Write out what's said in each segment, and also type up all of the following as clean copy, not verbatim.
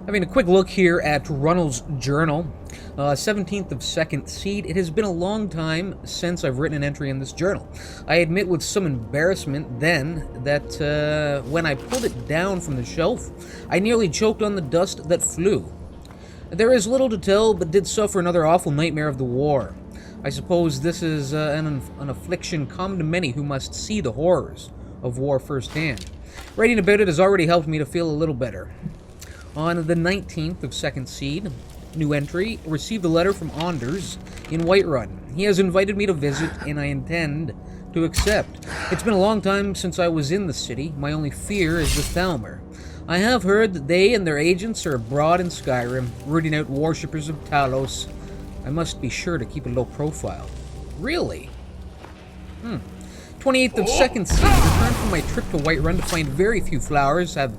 Having a quick look here at RUNIL'S journal, 17th of 2nd Seed. It has been a long time since I've written an entry in this journal. I admit with some embarrassment then that when I pulled it down from the shelf, I nearly choked on the dust that flew. There is little to tell, but did suffer another awful nightmare of the war. I suppose this is an affliction common to many who must see the horrors of war firsthand. Writing about it has already helped me to feel a little better. On the 19th of 2nd Seed, new entry, received a letter from Anders in Whiterun. He has invited me to visit, and I intend to accept. It's been a long time since I was in the city. My only fear is the Thalmor. I have heard that they and their agents are abroad in Skyrim, rooting out worshippers of Talos. I must be sure to keep a low profile. Really? 28th of 2nd Seed, returned from my trip to Whiterun to find very few flowers have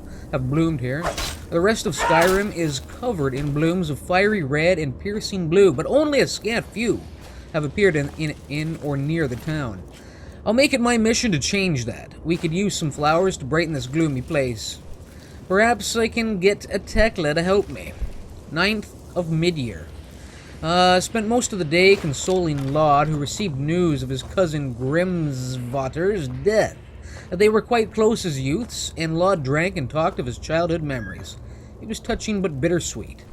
bloomed here. The rest of Skyrim is covered in blooms of fiery red and piercing blue, but only a scant few have appeared in or near the town. I'll make it my mission to change that. We could use some flowers to brighten this gloomy place. Perhaps I can get a Tekla to help me. 9th of Mid-Year. Spent most of the day consoling Laud, who received news of his cousin Grimsvatter's death. They were quite close as youths, and Laud drank and talked of his childhood memories. It was touching but bittersweet.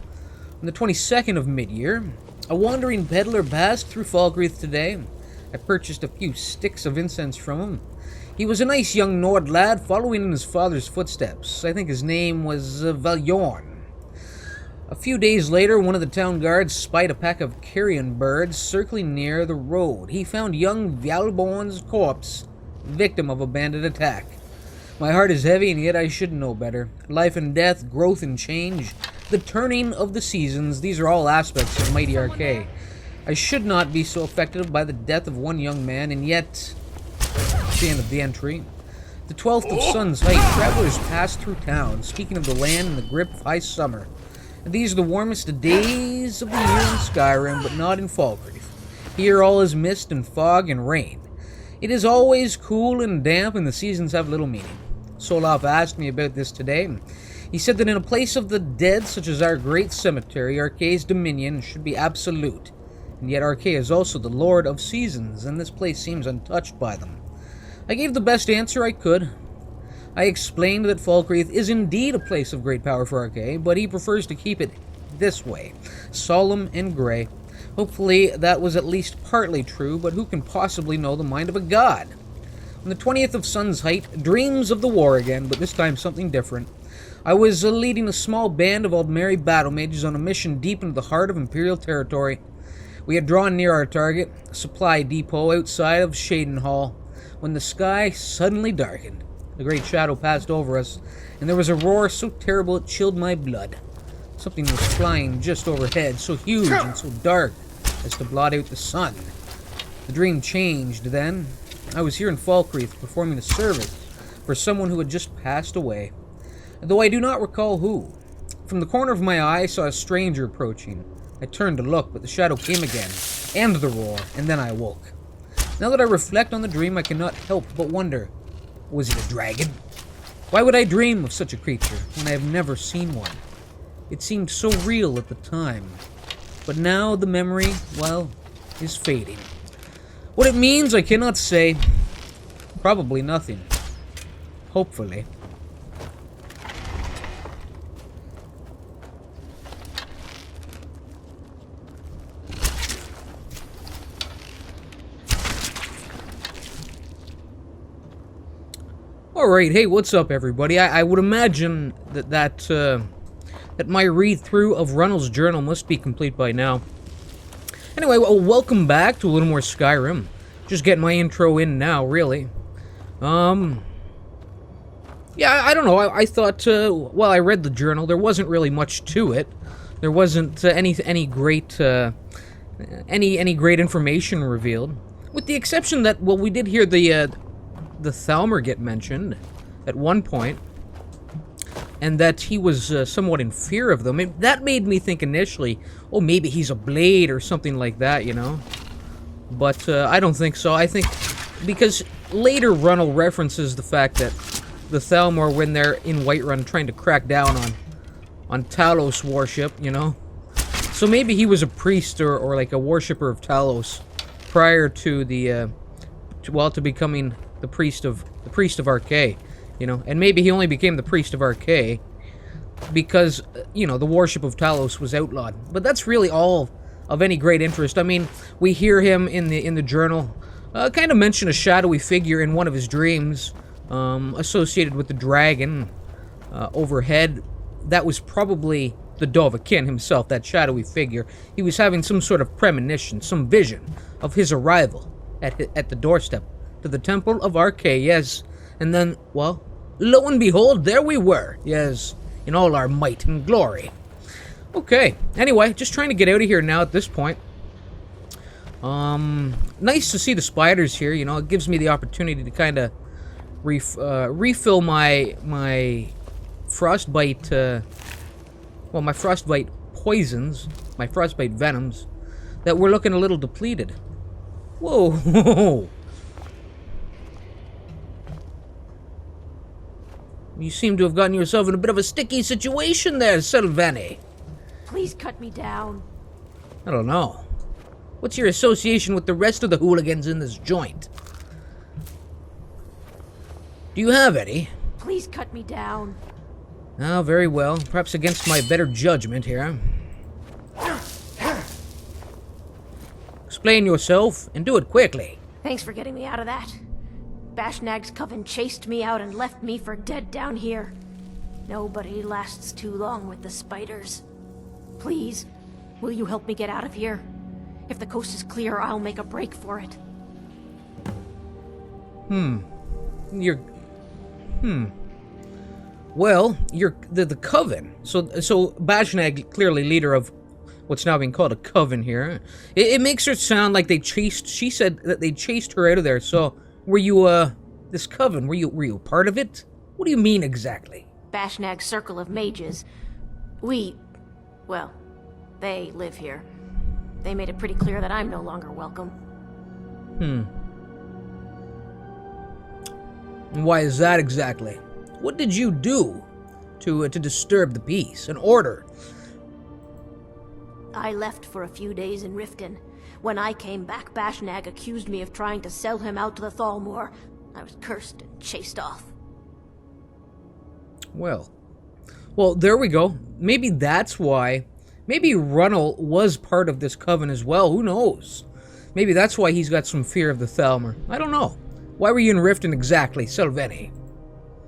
On the 22nd of Mid-Year, a wandering peddler passed through Falkreath today. I purchased a few sticks of incense from him. He was a nice young Nord lad, following in his father's footsteps. I think his name was Valjorn. A few days later, one of the town guards spied a pack of carrion birds circling near the road. He found young Valborn's corpse, victim of a bandit attack. My heart is heavy, and yet I should know better. Life and death, growth and change, the turning of the seasons, these are all aspects of mighty Archay. I should not be so affected by the death of one young man, and yet... the end of the entry. The 12th of Sun's Height, travelers passed through town, speaking of the land in the grip of high summer. These are the warmest days of the year in Skyrim, but not in Falkreath. Here all is mist and fog and rain. It is always cool and damp, and the seasons have little meaning. Solaf asked me about this today. He said that in a place of the dead, such as our great cemetery, Archay's dominion should be absolute. And yet Archay is also the lord of seasons, and this place seems untouched by them. I gave the best answer I could. I explained that Falkreath is indeed a place of great power for Archay, but he prefers to keep it this way, solemn and grey. Hopefully that was at least partly true, but who can possibly know the mind of a god? On the 20th of Sun's Height, dreams of the war again, but this time something different. I was leading a small band of Aldmeri battle mages on a mission deep into the heart of Imperial territory. We had drawn near our target, a supply depot outside of Shadenhall, when the sky suddenly darkened. The great shadow passed over us, and there was a roar so terrible it chilled my blood. Something was flying just overhead, so huge and so dark as to blot out the sun. The dream changed then. I was here in Falkreath performing a service for someone who had just passed away, though I do not recall who. From the corner of my eye I saw a stranger approaching. I turned to look, but the shadow came again, and the roar, and then I awoke. Now that I reflect on the dream, I cannot help but wonder, was it a dragon? Why would I dream of such a creature when I have never seen one? It seemed so real at the time, but now the memory, well, is fading. What it means, I cannot say. Probably nothing. Hopefully. Alright, hey, what's up, everybody? I would imagine that my read-through of RUNIL'S journal must be complete by now. Anyway, well, welcome back to a little more Skyrim. Just getting my intro in now, really. Yeah, I don't know, I thought, well, I read the journal, there wasn't really much to it. There wasn't any great information revealed. With the exception that, well, we did hear the Thalmor get mentioned at one point, and that he was somewhat in fear of them. That made me think initially, oh, maybe he's a blade or something like that, you know? But I don't think so. I think, because later RUNIL references the fact that the Thalmor, when they're in Whiterun trying to crack down Talos worship, you know? So maybe he was a priest or like a worshipper of Talos prior to the, to becoming the priest of Archay, you know? And maybe he only became the priest of Archay because, you know, the worship of Talos was outlawed. But that's really all of any great interest. I mean, we hear him in the journal kind of mention a shadowy figure in one of his dreams, associated with the dragon overhead. That was probably the Dovahkiin himself, that shadowy figure. He was having some sort of premonition, some vision of his arrival at the doorstep to the Temple of Archay, yes. And then, well, lo and behold, there we were, yes, in all our might and glory. Okay, anyway, just trying to get out of here now at this point. Nice to see the spiders here, you know, it gives me the opportunity to kind of refill my frostbite, my frostbite poisons, my frostbite venoms, that were looking a little depleted. Whoa! You seem to have gotten yourself in a bit of a sticky situation there, Silvani. Please cut me down. I don't know. What's your association with the rest of the hooligans in this joint? Do you have any? Please cut me down. Oh, very well. Perhaps against my better judgment here. Explain yourself, and do it quickly. Thanks for getting me out of that. Bashnag's coven chased me out and left me for dead down here. Nobody lasts too long with the spiders. Please, will you help me get out of here? If the coast is clear, I'll make a break for it. Well, you're the coven. So Bashnag, clearly leader of what's now being called a coven here. It makes her sound like she said that they chased her out of there. So were you this coven, were you part of it? What do you mean exactly? Bashnag's circle of mages. They live here. They made it pretty clear that I'm no longer welcome. And why is that exactly? What did you do to disturb the peace and order? I left for a few days in Riften. When I came back, Bashnag accused me of trying to sell him out to the Thalmor. I was cursed and chased off. Well, there we go. Maybe that's why. Maybe RUNIL was part of this coven as well. Who knows? Maybe that's why he's got some fear of the Thalmor. I don't know. Why were you in Riften exactly, Silvani?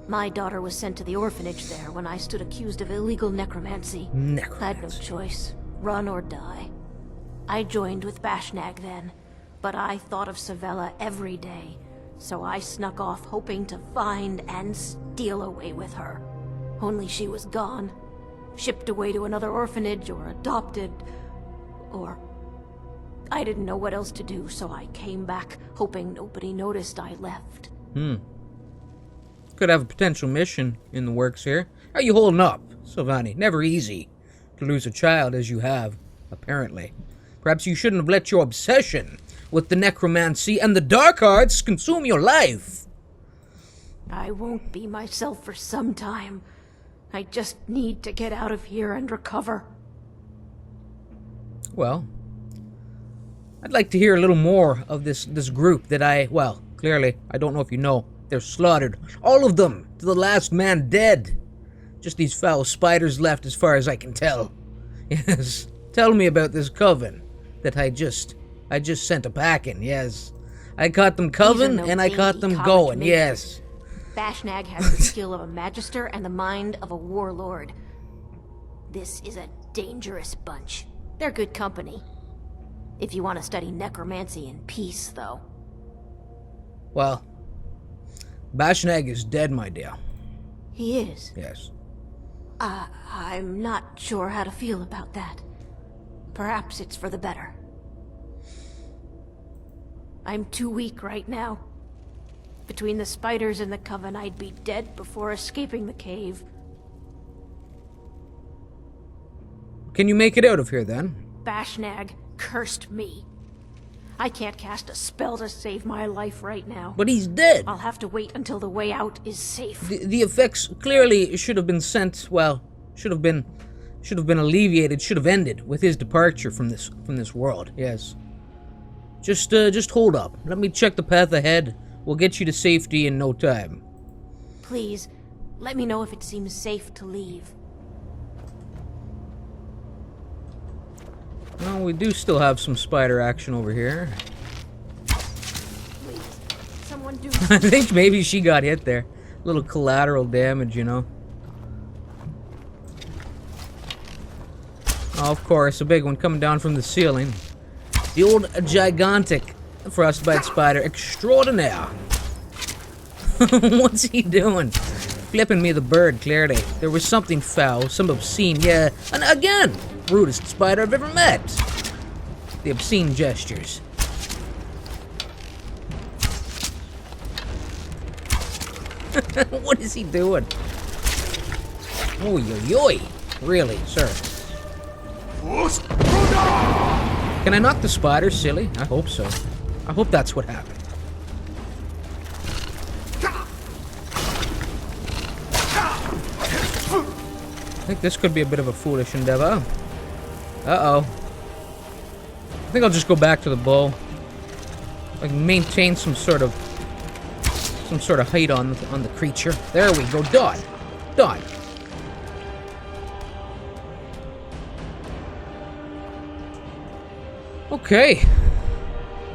My daughter was sent to the orphanage there when I stood accused of illegal necromancy. I had no choice. Run or die. I joined with Bashnag then, but I thought of Savella every day, so I snuck off hoping to find and steal away with her. Only she was gone. Shipped away to another orphanage or adopted, or... I didn't know what else to do, so I came back, hoping nobody noticed I left. Could have a potential mission in the works here. How you holding up, Silvani? Never easy to lose a child as you have, apparently. Perhaps you shouldn't have let your obsession with the necromancy and the dark arts consume your life. I won't be myself for some time. I just need to get out of here and recover. Well, I'd like to hear a little more of this group that clearly, I don't know if you know, they're slaughtered. All of them, to the last man dead. Just these foul spiders left as far as I can tell. Yes, tell me about this coven that I just sent a pack in, yes. I caught them coven and I caught them going, yes. Bashnag has the skill of a magister and the mind of a warlord. This is a dangerous bunch. They're good company. If you want to study necromancy in peace, though. Well, Bashnag is dead, my dear. He is? Yes. I'm not sure how to feel about that. Perhaps it's for the better. I'm too weak right now. Between the spiders and the coven, I'd be dead before escaping the cave. Can you make it out of here, then? Bashnag cursed me. I can't cast a spell to save my life right now. But he's dead. I'll have to wait until the way out is safe. The effects clearly should have been sent, should have been should have been alleviated, should have ended with his departure from this world. Yes. Just hold up. Let me check the path ahead. We'll get you to safety in no time. Please, let me know if it seems safe to leave. Well, we do still have some spider action over here. Please, someone do. I think maybe she got hit there. A little collateral damage, you know. Oh, of course, a big one coming down from the ceiling. The old gigantic frostbite spider extraordinaire. What's he doing? Flipping me the bird, clearly. There was something foul, some obscene, yeah. And again, rudest spider I've ever met. The obscene gestures. What is he doing? Oh, yo. Really, sir? Can I knock the spider, silly? I hope so. I hope that's what happened. I think this could be a bit of a foolish endeavor. Uh-oh. I think I'll just go back to the bow. Like maintain some sort of height on the creature. There we go. Done. Done. Okay.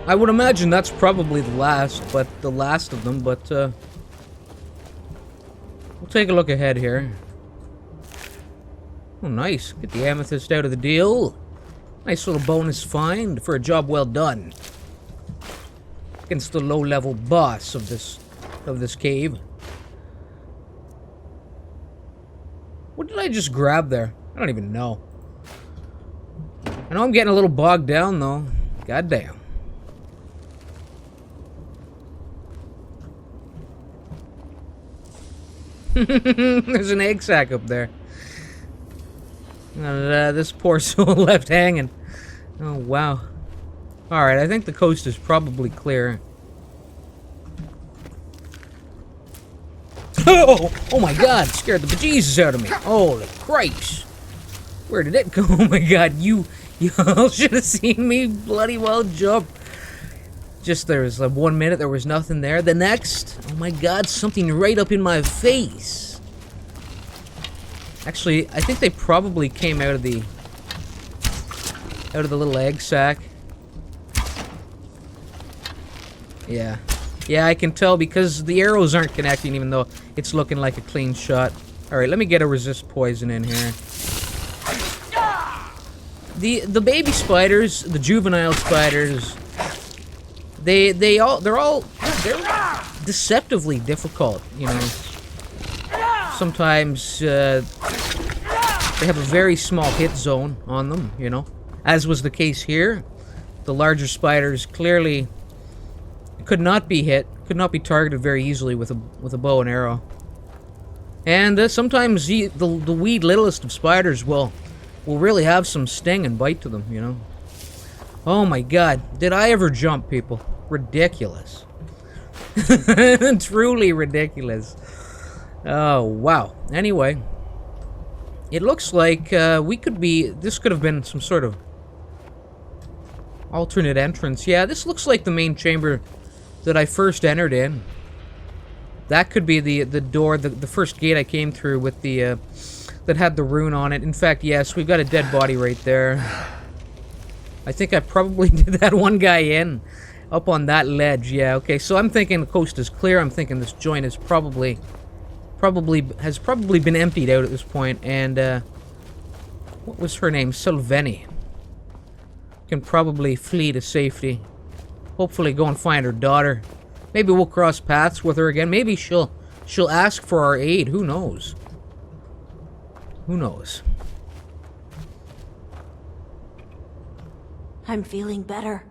I would imagine that's probably the last of them, but we'll take a look ahead here. Oh, nice. Get the amethyst out of the deal. Nice little bonus find for a job well done. Against the low-level boss of this cave. What did I just grab there? I don't even know. I know I'm getting a little bogged down, though. Goddamn. There's an egg sack up there. And this poor soul left hanging. Oh, wow. Alright, I think the coast is probably clear. Oh my god, scared the bejesus out of me. Holy Christ. Where did it go? Oh my god, you all should have seen me bloody well jump. Just there was like 1 minute, there was nothing there. The next, oh my god, something right up in my face. Actually, I think they probably came out of the little egg sack. Yeah. Yeah, I can tell because the arrows aren't connecting even though it's looking like a clean shot. Alright, let me get a resist poison in here. The baby spiders, the juvenile spiders, they're deceptively difficult, you know. Sometimes they have a very small hit zone on them, you know. As was the case here. The larger spiders clearly could not be hit, could not be targeted very easily with a bow and arrow. And sometimes the wee littlest of spiders will really have some sting and bite to them, you know. Oh my god, did I ever jump, people? Ridiculous. Truly ridiculous. Oh, wow. Anyway, it looks like this could have been some sort of alternate entrance. Yeah, this looks like the main chamber that I first entered in. That could be the door, the first gate I came through with the, that had the rune on it. In fact, yes, we've got a dead body right there. I think I probably did that one guy in, up on that ledge. Yeah, okay, so I'm thinking the coast is clear. I'm thinking this joint is probably been emptied out at this point. And, what was her name? Silvani. Can probably flee to safety. Hopefully go and find her daughter. Maybe we'll cross paths with her again. Maybe she'll ask for our aid. Who knows? Who knows? I'm feeling better,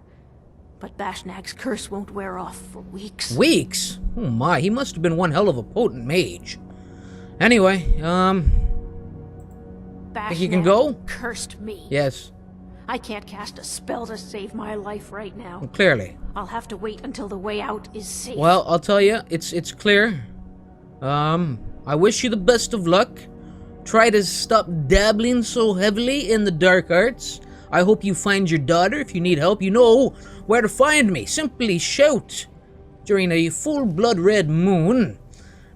but Bashnag's curse won't wear off for weeks. Weeks? Oh my, he must have been one hell of a potent mage. Anyway, think you can go? Cursed me. Yes. I can't cast a spell to save my life right now. Well, clearly. I'll have to wait until the way out is safe. Well, I'll tell you, it's clear. I wish you the best of luck. Try to stop dabbling so heavily in the dark arts. I hope you find your daughter. If you need help, you know where to find me. Simply shout during a full blood red moon.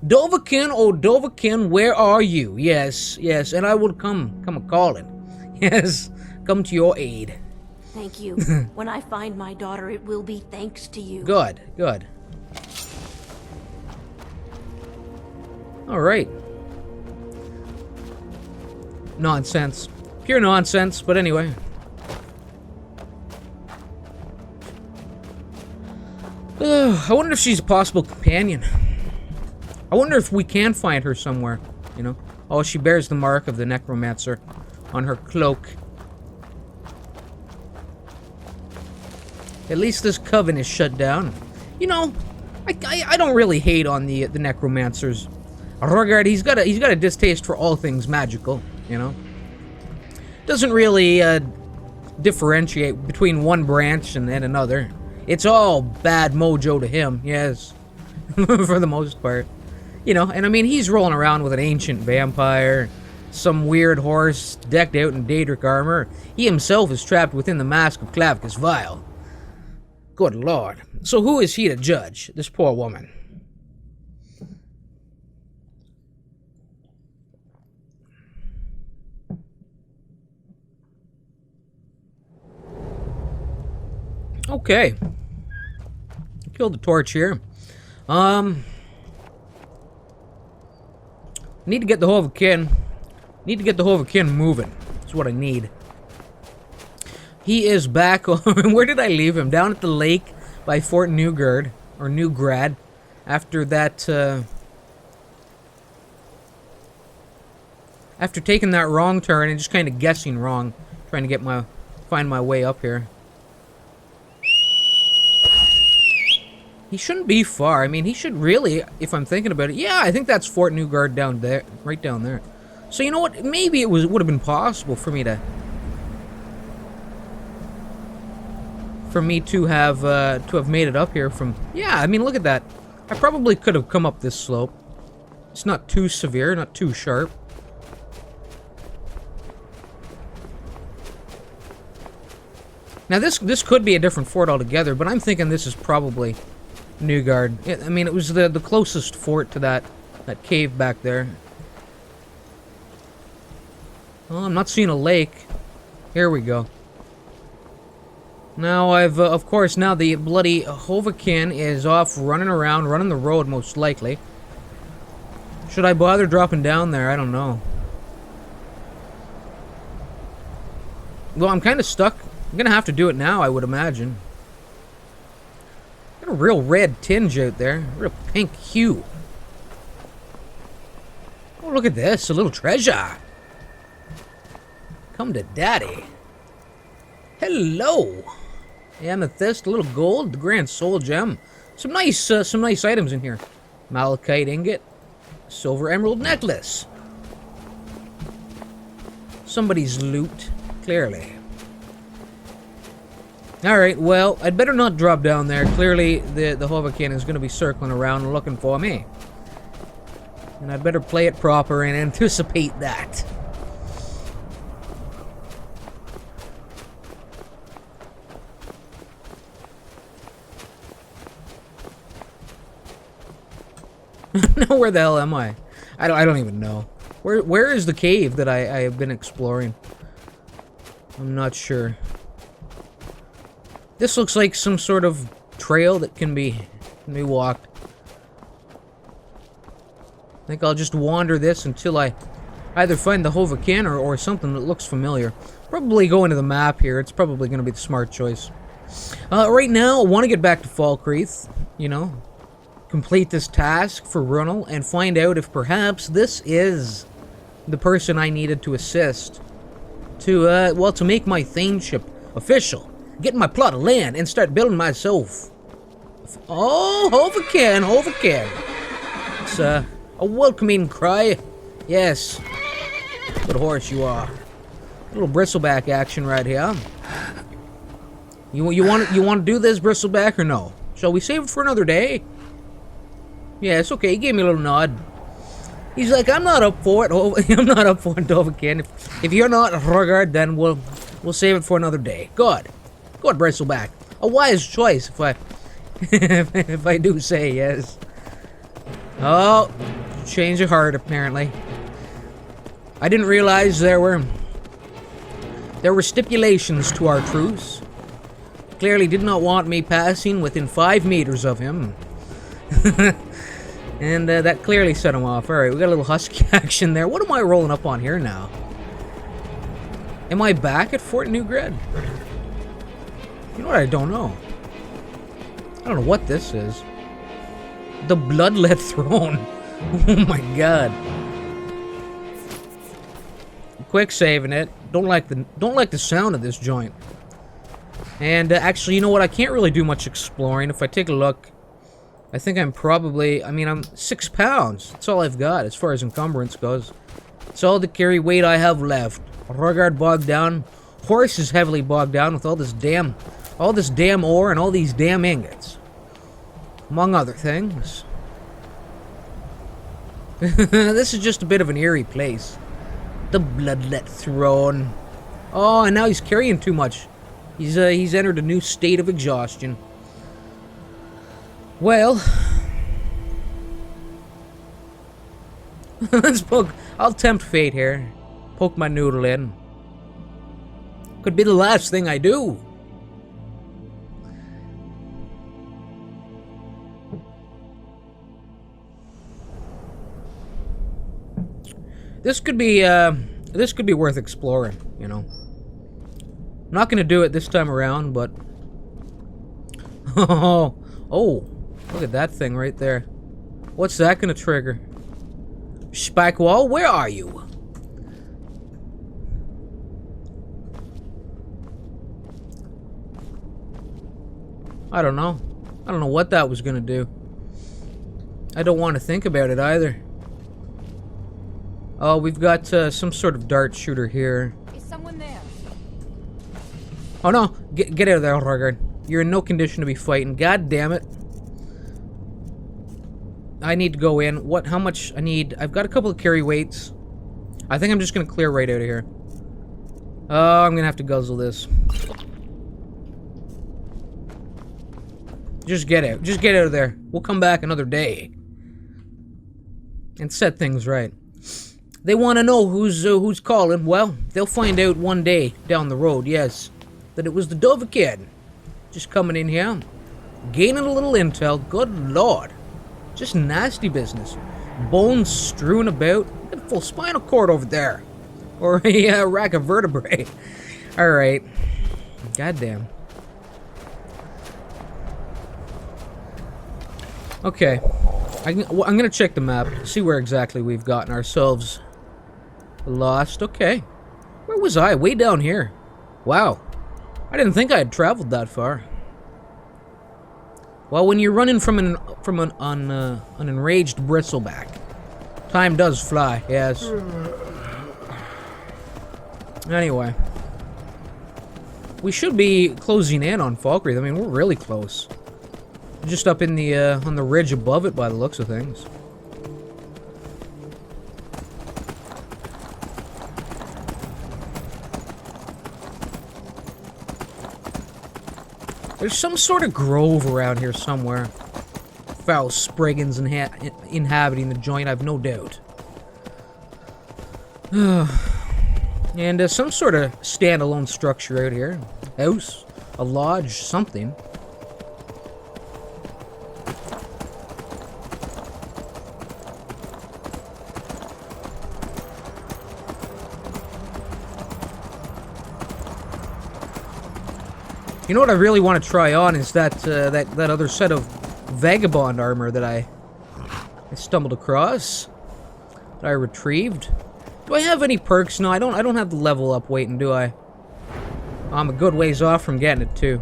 Dovahkiin, oh Dovahkiin, where are you? Yes, yes, and I will come a-calling. Yes, come to your aid. Thank you. When I find my daughter, it will be thanks to you. Good, good. Alright. Nonsense. Pure nonsense, but anyway. I wonder if she's a possible companion. I wonder if we can find her somewhere, you know? Oh, she bears the mark of the necromancer on her cloak. At least this coven is shut down. You know, I don't really hate on the necromancers. Rogard, he's got a distaste for all things magical, you know? Doesn't really differentiate between one branch and another. It's all bad mojo to him, yes. For the most part. You know, and I mean, he's rolling around with an ancient vampire, some weird horse decked out in Daedric armor. He himself is trapped within the mask of Clavicus Vile. Good lord. So who is he to judge? This poor woman. Okay. Killed the torch here. Need to get the Dovahkiin. Need to get the Dovahkiin moving. That's what I need. He is back. Where did I leave him? Down at the lake by Fort Newgard. Or Newgrad. After that, after taking that wrong turn and just kind of guessing wrong. Trying to find my way up here. He shouldn't be far. I mean, he should really, if I'm thinking about it. Yeah, I think that's Fort Newgard down there, right down there. So you know what? Maybe it would have been possible for me to have made it up here from. Yeah, I mean, look at that. I probably could have come up this slope. It's not too severe, not too sharp. Now this could be a different fort altogether, but I'm thinking this is probably Newgard. I mean, it was the closest fort to that cave back there. Oh, I'm not seeing a lake. Here we go. Now of course, now the bloody Dovahkiin is off running around, running the road most likely. Should I bother dropping down there? I don't know. Well, I'm kind of stuck. I'm gonna have to do it now, I would imagine. Got a real red tinge out there. Real pink hue. Oh, look at this. A little treasure. Come to daddy. Hello. Amethyst, a little gold, the grand soul gem. Some nice items in here. Malachite ingot. Silver emerald necklace. Somebody's loot, clearly. Alright, well, I'd better not drop down there. Clearly, the Dovahkiin is going to be circling around looking for me. And I'd better play it proper and anticipate that. Now, where the hell am I? I don't even know. Where is the cave that I have been exploring? I'm not sure. This looks like some sort of trail that can be walked. I think I'll just wander this until I either find the Dovahkiin or something that looks familiar. Probably go into the map here. It's probably going to be the smart choice. Right now, I want to get back to Falkreath, you know. Complete this task for RUNIL and find out if perhaps this is the person I needed to assist to make my thaneship official. Get my plot of land and start building myself. Oh, Dovahkiin. It's a welcoming cry. Yes. Good horse you are. A little bristleback action right here. You want to do this bristleback or no? Shall we save it for another day? Yeah, it's okay. He gave me a little nod. He's like, I'm not up for it. Oh, I'm not up for it, Dovahkiin. If you're not, Rhaegar, then we'll save it for another day. Good. Good, Bristleback. A wise choice, if I if I do say yes. Oh, change of heart, apparently. I didn't realize there were stipulations to our truce. Clearly did not want me passing within 5 meters of him. And that clearly set him off. Alright, we got a little husky action there. What am I rolling up on here now? Am I back at Fort Newgred? You know what? I don't know. I don't know what this is. The Bloodlet throne. Oh my god. Quick saving it. Don't like the sound of this joint. And actually, you know what? I can't really do much exploring. If I take a look, I think I'm probably... I mean, I'm 6 pounds. That's all I've got as far as encumbrance goes. It's all the carry weight I have left. Rhaegar bogged down. Horse is heavily bogged down with all this damn ore and all these damn ingots. Among other things. This is just a bit of an eerie place. The Bloodlet throne. Oh, and now he's carrying too much. He's entered a new state of exhaustion. Well, let's poke. I'll tempt fate here. Poke my noodle in. Could be the last thing I do. This could be worth exploring, you know. I'm not gonna do it this time around, but oh, look at that thing right there. What's that gonna trigger? Spike wall, where are you? I don't know. I don't know what that was gonna do. I don't want to think about it either. Oh, we've got some sort of dart shooter here. Is someone there? Oh no! Get out of there, Rhaegar. You're in no condition to be fighting. God damn it! I need to go in. What? How much? I've got a couple of carry weights. I think I'm just gonna clear right out of here. Oh, I'm gonna have to guzzle this. Just get out. Just get out of there. We'll come back another day and set things right. They want to know who's calling. Well, they'll find out one day down the road, yes, that it was the Dovahkiin. Just coming in here, gaining a little intel. Good lord. Just nasty business. Bones strewn about. Got a full spinal cord over there. Or a rack of vertebrae. Alright. Goddamn. Okay. I'm going to check the map. See where exactly we've gotten ourselves lost. Okay. Where was I? Way down here. Wow. I didn't think I had traveled that far. Well, when you're running from an enraged bristleback, time does fly. Yes. Anyway, we should be closing in on Falkreath. I mean, we're really close. Just up in the on the ridge above it, by the looks of things. There's some sort of grove around here somewhere. Foul Spriggans inhabiting the joint, I've no doubt. And some sort of standalone structure out here. House, a lodge, something. You know what I really want to try on is that that other set of vagabond armor that I stumbled across, that I retrieved. Do I have any perks? No, I don't have the level up waiting, do I? I'm a good ways off from getting it too.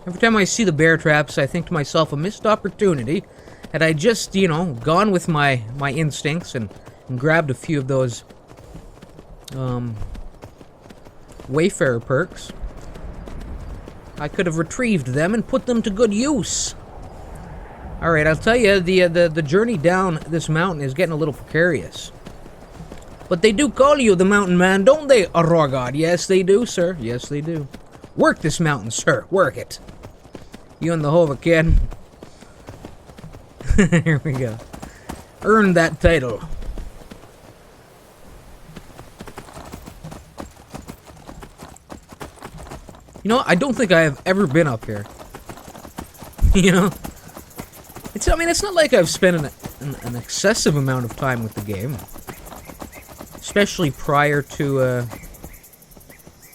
Every time I see the bear traps, I think to myself, a missed opportunity. Had I just, you know, gone with my instincts and grabbed a few of those Wayfarer perks, I could have retrieved them and put them to good use. Alright, I'll tell you, the journey down this mountain is getting a little precarious. But they do call you the mountain man, don't they, Arogod? Yes, they do, sir. Yes, they do. Work this mountain, sir. Work it. You and the Hova kid. Here we go. Earn that title. You know, I don't think I have ever been up here. You know? I mean, it's not like I've spent an excessive amount of time with the game. Especially prior to,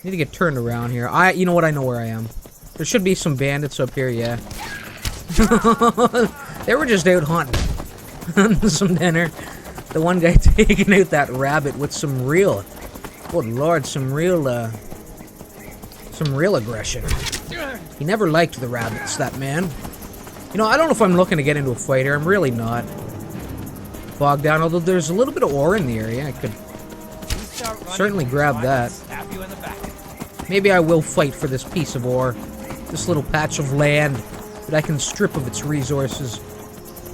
need to get turned around here. You know what, I know where I am. There should be some bandits up here, yeah. They were just out hunting. Some dinner. The one guy taking out that rabbit with some real, good lord, some real aggression. He never liked the rabbits, that man. You know, I don't know if I'm looking to get into a fight here. I'm really not. Bogged down, although there's a little bit of ore in the area. I could certainly grab that. Maybe I will fight for this piece of ore. This little patch of land that I can strip of its resources.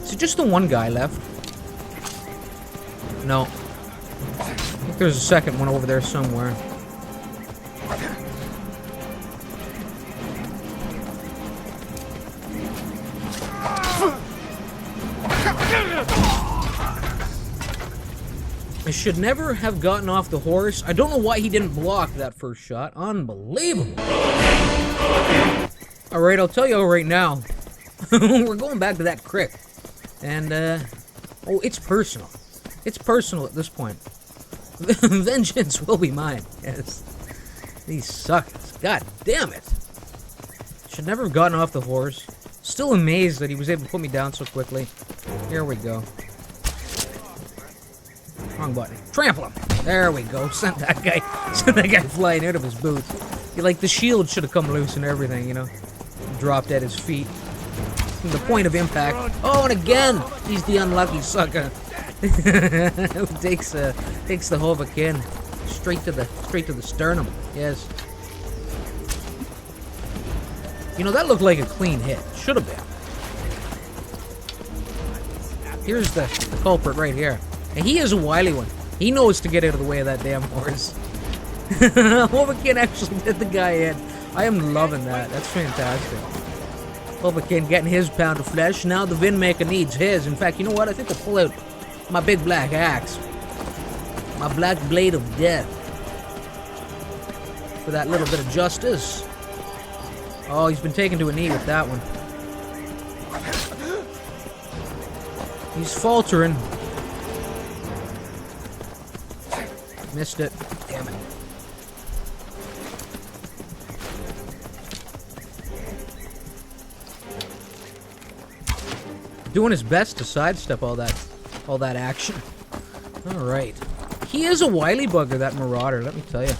Is it just the one guy left? No. I think there's a second one over there somewhere. I should never have gotten off the horse. I don't know why he didn't block that first shot. Unbelievable. Alright, I'll tell you right now. We're going back to that crick. And, oh, it's personal. It's personal at this point. Vengeance will be mine. Yes. These suckers. God damn it. Should never have gotten off the horse. Still amazed that he was able to put me down so quickly. Here we go. Wrong button. Trample him. There we go. Sent that guy flying out of his boots. Like, the shield should have come loose and everything, you know. Dropped at his feet. From the point of impact. Oh, and again! He's the unlucky sucker. Who takes the Hova kin straight to the sternum. Yes. You know, that looked like a clean hit. Should have been. Here's the culprit right here. And he is a wily one. He knows to get out of the way of that damn horse. Hova kin actually did the guy in. I am loving that. That's fantastic. Hova kin getting his pound of flesh. Now the Vin-maker needs his. In fact, you know what? I think I'll pull out my big black axe. My black blade of death. For that little bit of justice. Oh, he's been taken to a knee with that one. He's faltering. Missed it. Damn it. Doing his best to sidestep all that action. Alright. He is a wily bugger, that Marauder, let me tell you.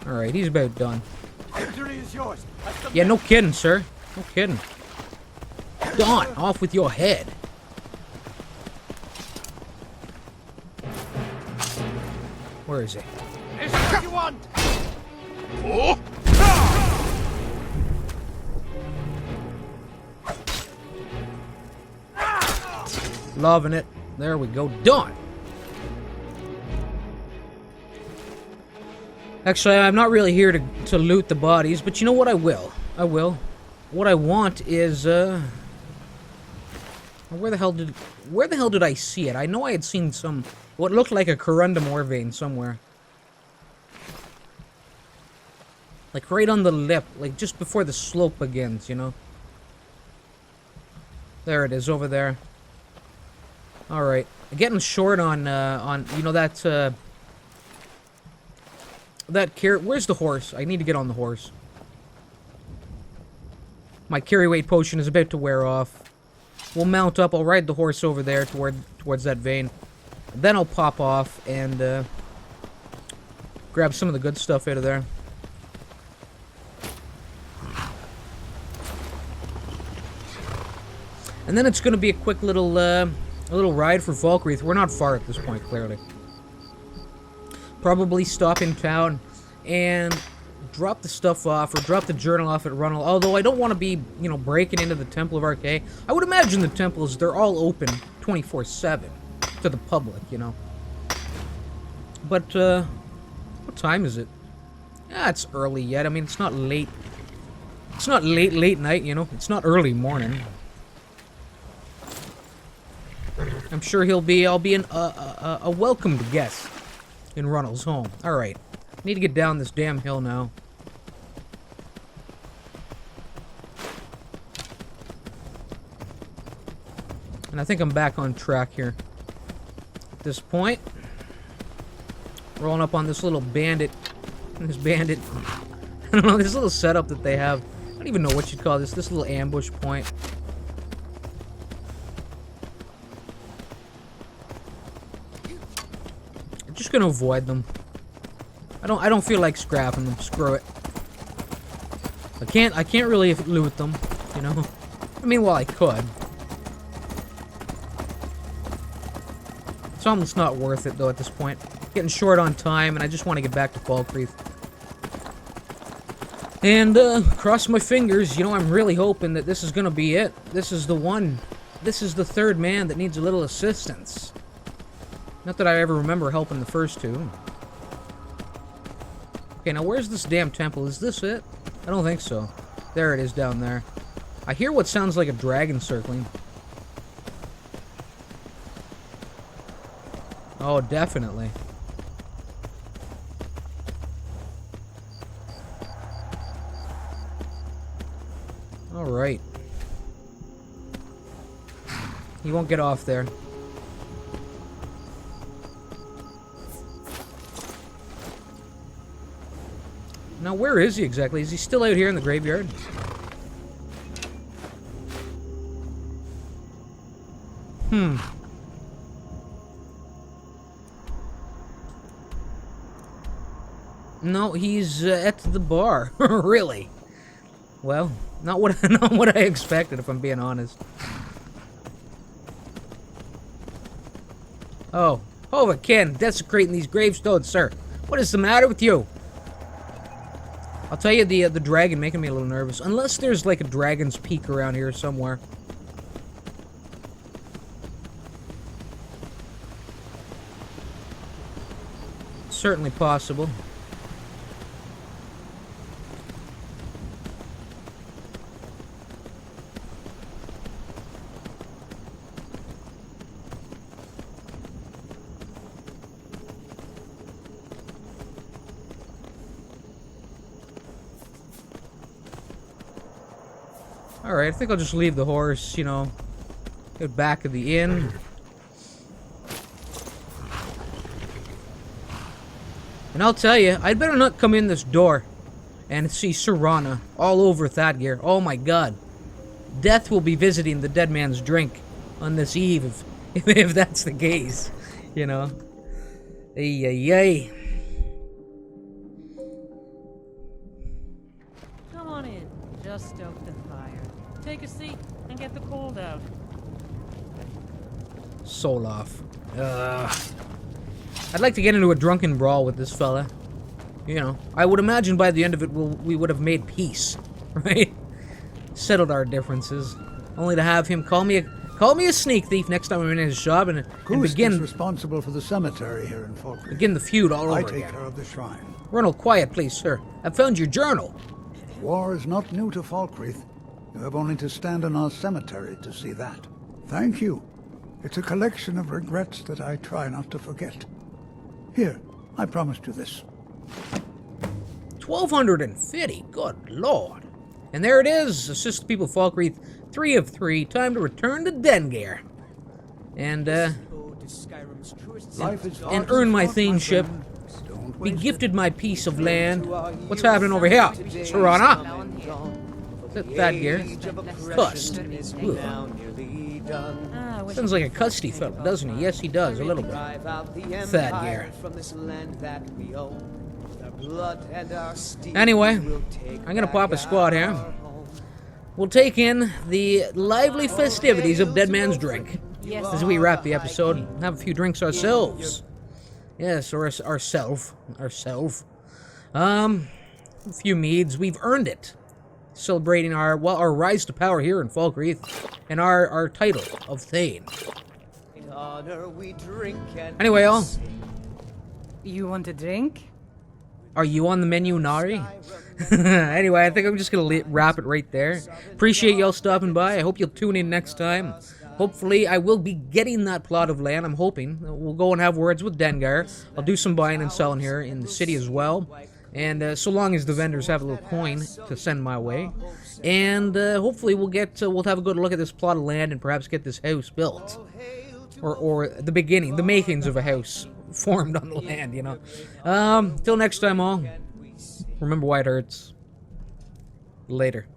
Alright, he's about done. Yeah, no kidding, sir. No kidding. Dawn, off with your head. Where is he? Is what you want? Oh. Loving it. There we go. Dawn. Actually, I'm not really here to loot the bodies, but you know what? I will. I will. What I want is, where the hell did I see it? I know I had seen what looked like a corundum ore vein somewhere. Like right on the lip, like just before the slope begins, you know? There it is, over there. Alright. I'm getting short on, you know, that carrot. Where's the horse? I need to get on the horse. My carry weight potion is about to wear off. We'll mount up. I'll ride the horse over there towards that vein. Then I'll pop off and grab some of the good stuff out of there. And then it's going to be a quick little ride for Valkyrie. We're not far at this point, clearly. Probably stop in town and drop the stuff off, or drop the journal off at RUNIL, although I don't want to be, you know, breaking into the Temple of Arcade. I would imagine the temples, they're all open 24/7 to the public, you know. But, what time is it? Yeah, it's early yet. I mean, it's not late. It's not late night, you know. It's not early morning. I'm sure I'll be a welcomed guest in RUNIL'S home. Alright. Need to get down this damn hill now. And I think I'm back on track here. At this point. Rolling up on this little bandit. This bandit. I don't know, this little setup that they have. I don't even know what you'd call this. This little ambush point. I'm just gonna avoid them. I don't feel like scrapping them. Screw it. I can't really loot them, you know. I mean, well, I could. It's almost not worth it though at this point. Getting short on time, and I just want to get back to Falkreath. And cross my fingers. You know, I'm really hoping that this is gonna be it. This is the one. This is the third man that needs a little assistance. Not that I ever remember helping the first two. Okay, now where's this damn temple? Is this it? I don't think so. There it is down there. I hear what sounds like a dragon circling. Oh, definitely. Alright. He won't get off there. Now, where is he exactly? Is he still out here in the graveyard? No, he's at the bar. Really? Well, not what I expected, if I'm being honest. Oh, Hova, Ken, desecrating these gravestones, sir. What is the matter with you? I'll tell you, the dragon making me a little nervous. Unless there's like a dragon's peak around here somewhere. Certainly possible. Alright, I think I'll just leave the horse, you know, get back of the inn. And I'll tell you, I'd better not come in this door and see Serana all over Thadgear. Oh my god. Death will be visiting the dead man's drink on this eve, if that's the case, you know. Ay, ay, ay. Come on in. Just stoke the fire. Take a seat and get the cold out. Soul off. I'd like to get into a drunken brawl with this fella. You know, I would imagine by the end of it we would have made peace, right? Settled our differences, only to have him call me a sneak thief next time I'm in his shop and begin. Who's responsible for the cemetery here in Falkreath? Begin the feud all over I again. take care of the shrine. RUNIL, quiet, please, sir. I've found your journal. War is not new to Falkreath. You have only to stand in our cemetery to see that. Thank you. It's a collection of regrets that I try not to forget. Here, I promised you this. 1,250, good lord. And there it is, assist the people of Falkreath, 3 of 3, time to return to Dengar. And earn my thaneship, be gifted my piece of land. What's happening over here? Serana? Is that Thadgear? Cust. Sounds like a custy fellow, doesn't he? Yes, he does, a little bit. Thadgear. Anyway, I'm gonna pop a squad here. We'll take in the lively festivities of Dead Man's Drink as we wrap the episode and have a few drinks ourselves. Yes, or ourself. We'll few meads. We've earned it. Celebrating our rise to power here in Falkreath and our title of Thane. Anyway, y'all. You want a drink? Are you on the menu, Nari? Anyway, I think I'm just gonna wrap it right there. Appreciate y'all stopping by. I hope you'll tune in next time. Hopefully, I will be getting that plot of land. I'm hoping. We'll go and have words with Dengar. I'll do some buying and selling here in the city as well. And so long as the vendors have a little coin to send my way. And hopefully we'll have a good look at this plot of land and perhaps get this house built. Or the beginning, the makings of a house formed on the land, you know. Till next time, all. Remember why it hurts. Later.